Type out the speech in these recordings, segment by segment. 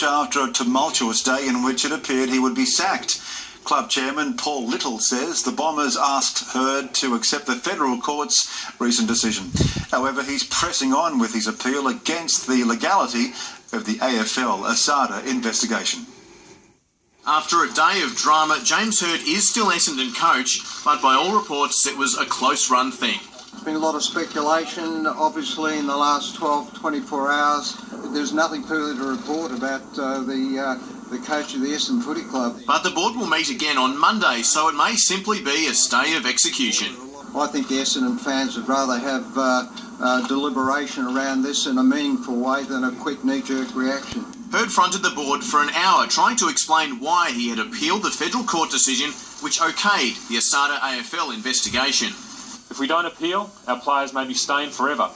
after a tumultuous day in which it appeared he would be sacked. Club chairman Paul Little says the Bombers asked Hurd to accept the federal court's recent decision. However, he's pressing on with his appeal against the legality of the AFL Asada investigation. After a day of drama, James Hurd is still Essendon coach, but by all reports it was a close-run thing. There's been a lot of speculation, obviously, in the last 12, 24 hours. There's nothing further to report about the coach of the Essendon Footy Club. But the board will meet again on Monday, so it may simply be a stay of execution. I think the Essendon fans would rather have deliberation around this in a meaningful way than a quick knee-jerk reaction. Hurd fronted the board for an hour trying to explain why he had appealed the federal court decision which okayed the Asada AFL investigation. If we don't appeal, our players may be stained forever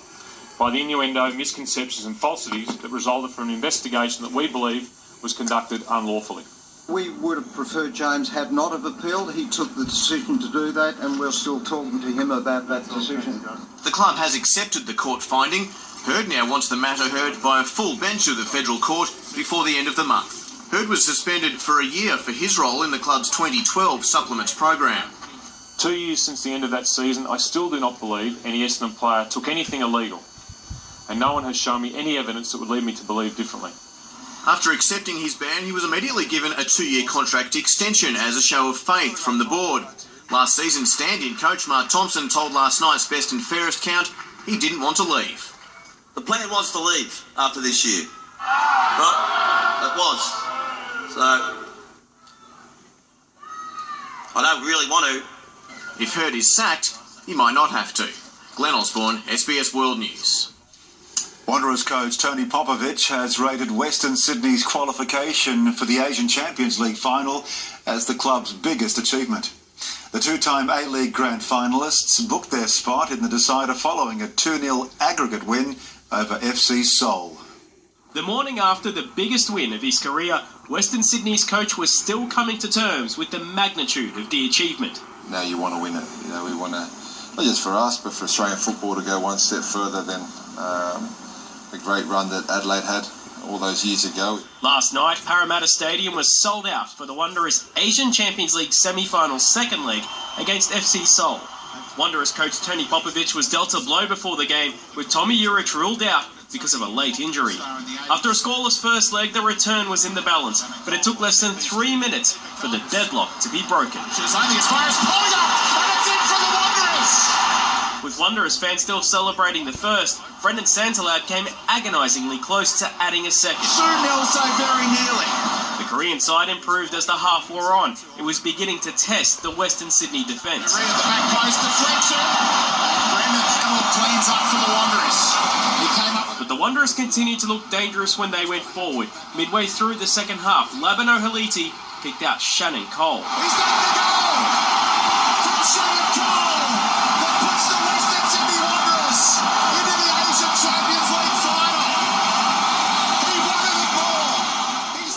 by the innuendo, misconceptions and falsities that resulted from an investigation that we believe was conducted unlawfully. We would have preferred James had not have appealed. He took the decision to do that, and we're still talking to him about that decision. The club has accepted the court finding. Hurd now wants the matter heard by a full bench of the federal court before the end of the month. Hurd was suspended for a year for his role in the club's 2012 supplements program. 2 years since the end of that season, I still do not believe any Essendon player took anything illegal, and no one has shown me any evidence that would lead me to believe differently. After accepting his ban, he was immediately given a 2-year contract extension as a show of faith from the board. Last season, stand-in coach Mark Thompson told last night's Best and Fairest count he didn't want to leave. The plan was to leave after this year, right? It was. So, I don't really want to. If Hurd is sacked, he might not have to. Glenn Osborne, SBS World News. Wanderers coach Tony Popovic has rated Western Sydney's qualification for the Asian Champions League final as the club's biggest achievement. The two-time A-League Grand Finalists booked their spot in the decider following a 2-0 aggregate win over FC Seoul. The morning after the biggest win of his career, Western Sydney's coach was still coming to terms with the magnitude of the achievement. Now you want to win it. You know, we want to, not just for us, but for Australian football to go one step further than the great run that Adelaide had all those years ago. Last night, Parramatta Stadium was sold out for the Wanderers Asian Champions League semi-final second leg against FC Seoul. Wanderers coach Tony Popovic was dealt a blow before the game, with Tommy Urich ruled out because of a late injury. After a scoreless first leg, the return was in the balance, but it took less than 3 minutes for the deadlock to be broken. With Wanderers fans still celebrating the first, Brendan Santalab came agonisingly close to adding a second. So very nearly. The Korean side improved as the half wore on. It was beginning to test the Western Sydney defence. The back post deflection. Brendan Hamill cleans up for the Wanderers. But the Wanderers continued to look dangerous when they went forward. Midway through the second half, Labano Haliti picked out Shannon Cole. He's got the goal from Shannon Cole that puts the Western Sydney Wanderers into the Asian Champions League final. He wanted it more.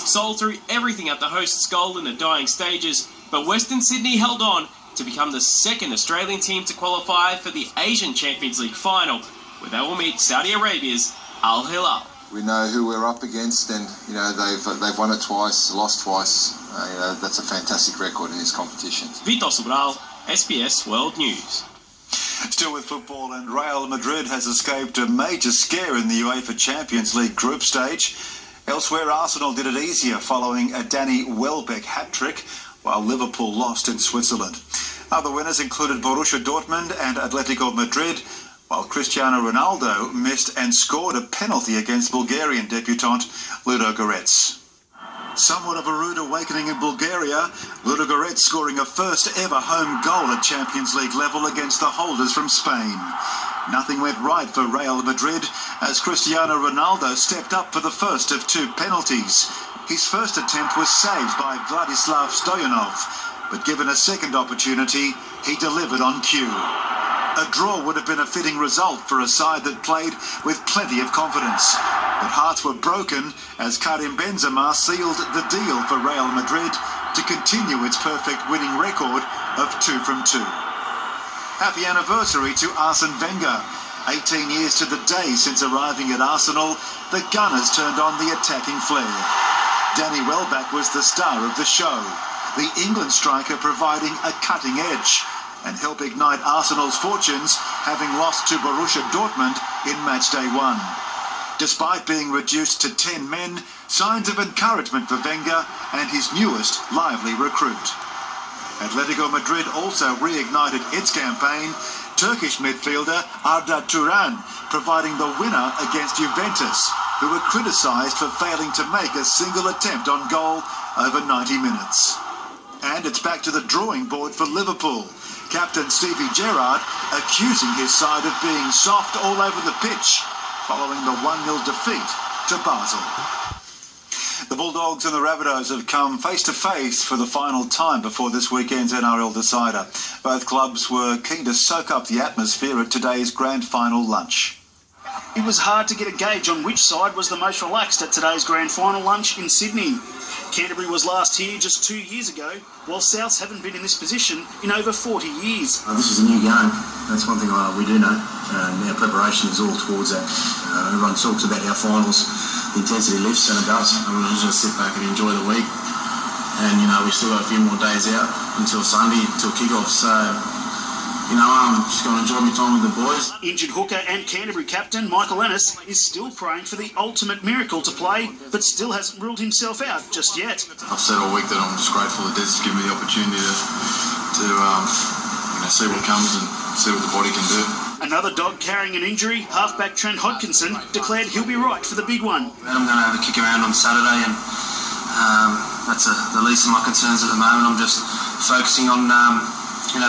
Seoul threw everything at the hosts' goal in the dying stages, but Western Sydney held on to become the second Australian team to qualify for the Asian Champions League final, where they will meet Saudi Arabia's Al Hilal. We know who we're up against, and you know they've won it twice, lost twice. You know, that's a fantastic record in this competition. Vito Sobral, SBS World News. Still with football, and Real Madrid has escaped a major scare in the UEFA Champions League group stage. Elsewhere, Arsenal did it easier following a Danny Welbeck hat-trick, while Liverpool lost in Switzerland. Other winners included Borussia Dortmund and Atletico Madrid, while Cristiano Ronaldo missed and scored a penalty against Bulgarian debutant Ludo Goretz. Somewhat of a rude awakening in Bulgaria, Ludo Goretz scoring a first-ever home goal at Champions League level against the holders from Spain. Nothing went right for Real Madrid as Cristiano Ronaldo stepped up for the first of 2 penalties. His first attempt was saved by Vladislav Stoyanov, but given a second opportunity, he delivered on cue. A draw would have been a fitting result for a side that played with plenty of confidence. But hearts were broken as Karim Benzema sealed the deal for Real Madrid to continue its perfect winning record of 2 from 2. Happy anniversary to Arsene Wenger. 18 years to the day since arriving at Arsenal, the Gunners turned on the attacking flair. Danny Welbeck was the star of the show, the England striker providing a cutting edge and help ignite Arsenal's fortunes, having lost to Borussia Dortmund in matchday 1. Despite being reduced to 10 men, signs of encouragement for Wenger and his newest lively recruit. Atletico Madrid also reignited its campaign, Turkish midfielder Arda Turan providing the winner against Juventus, who were criticised for failing to make a single attempt on goal over 90 minutes. And it's back to the drawing board for Liverpool. Captain Stevie Gerrard accusing his side of being soft all over the pitch following the 1-0 defeat to Basel. The Bulldogs and the Rabbitohs have come face-to-face for the final time before this weekend's NRL decider. Both clubs were keen to soak up the atmosphere at today's grand final lunch. It was hard to get a gauge on which side was the most relaxed at today's grand final lunch in Sydney. Canterbury was last here just 2 years ago, while Souths haven't been in this position in over 40 years. This is a new game. That's one thing we do know. Our preparation is all towards that. Everyone talks about our finals. The intensity lifts, and it does. I mean, we just sit back and enjoy the week. And, we've still got a few more days out until Sunday, until kick-off. So, I'm just going to enjoy my time with the boys. Injured hooker and Canterbury captain Michael Ennis is still praying for the ultimate miracle to play, but still hasn't ruled himself out just yet. I've said all week that I'm just grateful that Des has given me the opportunity to see what comes and see what the body can do. Another dog carrying an injury, halfback Trent Hodkinson, declared he'll be right for the big one. I'm going to have a kick around on Saturday, and that's the least of my concerns at the moment. I'm just focusing on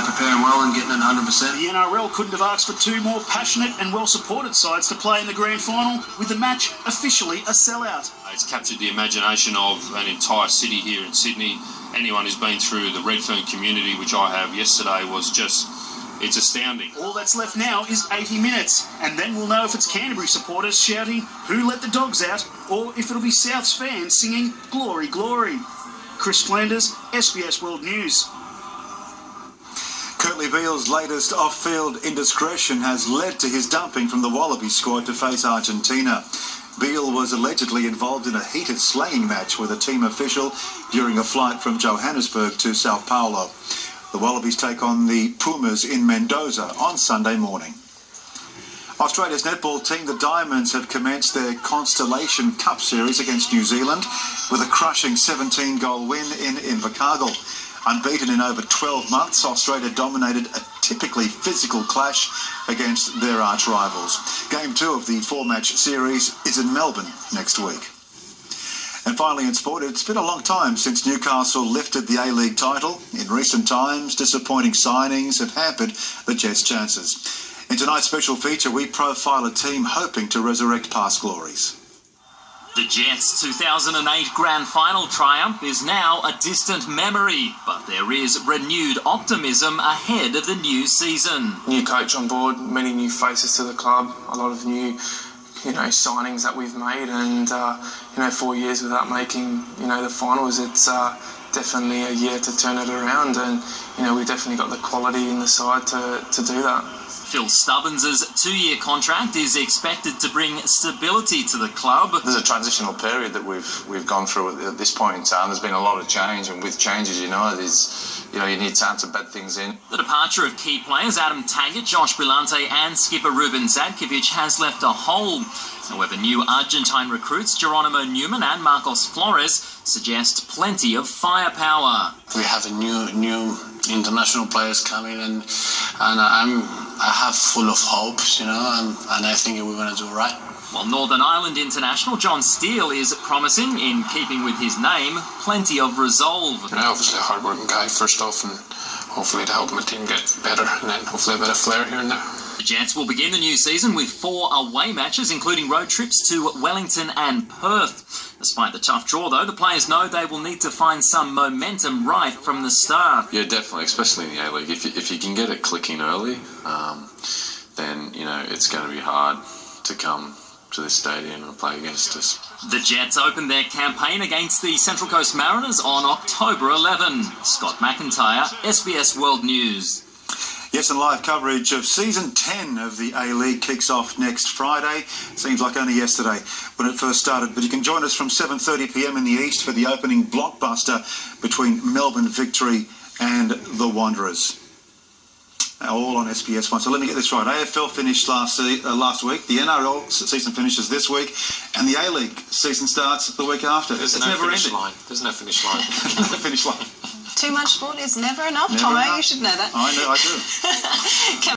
preparing well and getting it 100%. The NRL couldn't have asked for two more passionate and well-supported sides to play in the grand final, with the match officially a sellout. It's captured the imagination of an entire city here in Sydney. Anyone who's been through the Redfern community, which I have yesterday, it's astounding. All that's left now is 80 minutes, and then we'll know if it's Canterbury supporters shouting, "Who let the dogs out?" or if it'll be Souths fans singing, "Glory, glory." Chris Flanders, SBS World News. Kurtley Beale's latest off-field indiscretion has led to his dumping from the Wallaby squad to face Argentina. Beale was allegedly involved in a heated slanging match with a team official during a flight from Johannesburg to Sao Paulo. The Wallabies take on the Pumas in Mendoza on Sunday morning. Australia's netball team, the Diamonds, have commenced their Constellation Cup series against New Zealand with a crushing 17-goal win in Invercargill. Unbeaten in over 12 months, Australia dominated a typically physical clash against their arch-rivals. Game 2 of the 4-match series is in Melbourne next week. And finally in sport, it's been a long time since Newcastle lifted the A-League title. In recent times, disappointing signings have hampered the Jets' chances. In tonight's special feature, we profile a team hoping to resurrect past glories. The Jets' 2008 Grand Final triumph is now a distant memory, but there is renewed optimism ahead of the new season. New coach on board, many new faces to the club, a lot of new signings that we've made, and 4 years without making the finals, it's definitely a year to turn it around, and we've definitely got the quality in the side to do that. Phil Stubbins' 2-year contract is expected to bring stability to the club. There's a transitional period that we've gone through at this point in time. There's been a lot of change, and with changes, you need time to bed things in. The departure of key players Adam Taggart, Josh Brillante and skipper Ruben Zadkovic has left a hole. However, new Argentine recruits Geronimo Newman and Marcos Flores suggest plenty of firepower. We have a new international players coming, and I have full of hopes, and I think we're going to do right. While Northern Ireland international John Steele is promising, in keeping with his name, plenty of resolve. Obviously a hard-working guy first off, and hopefully to help my team get better, and then hopefully a bit of flair here and there. The Jets will begin the new season with 4 away matches, including road trips to Wellington and Perth. Despite the tough draw, though, the players know they will need to find some momentum right from the start. Yeah, definitely, especially in the A-League. If you can get it clicking early, then, it's going to be hard to come to this stadium and play against us. The Jets open their campaign against the Central Coast Mariners on October 11. Scott McIntyre, SBS World News. Yes, and live coverage of Season 10 of the A-League kicks off next Friday. Seems like only yesterday when it first started, but you can join us from 7:30pm in the East for the opening blockbuster between Melbourne Victory and the Wanderers. All on SBS 1. So let me get this right. AFL finished last week. The NRL season finishes this week. And the A-League season starts the week after. There's no finish line. There's no finish line. No finish line. Too much sport is never enough, Never Tomo. enough. You should know that. I know, I do.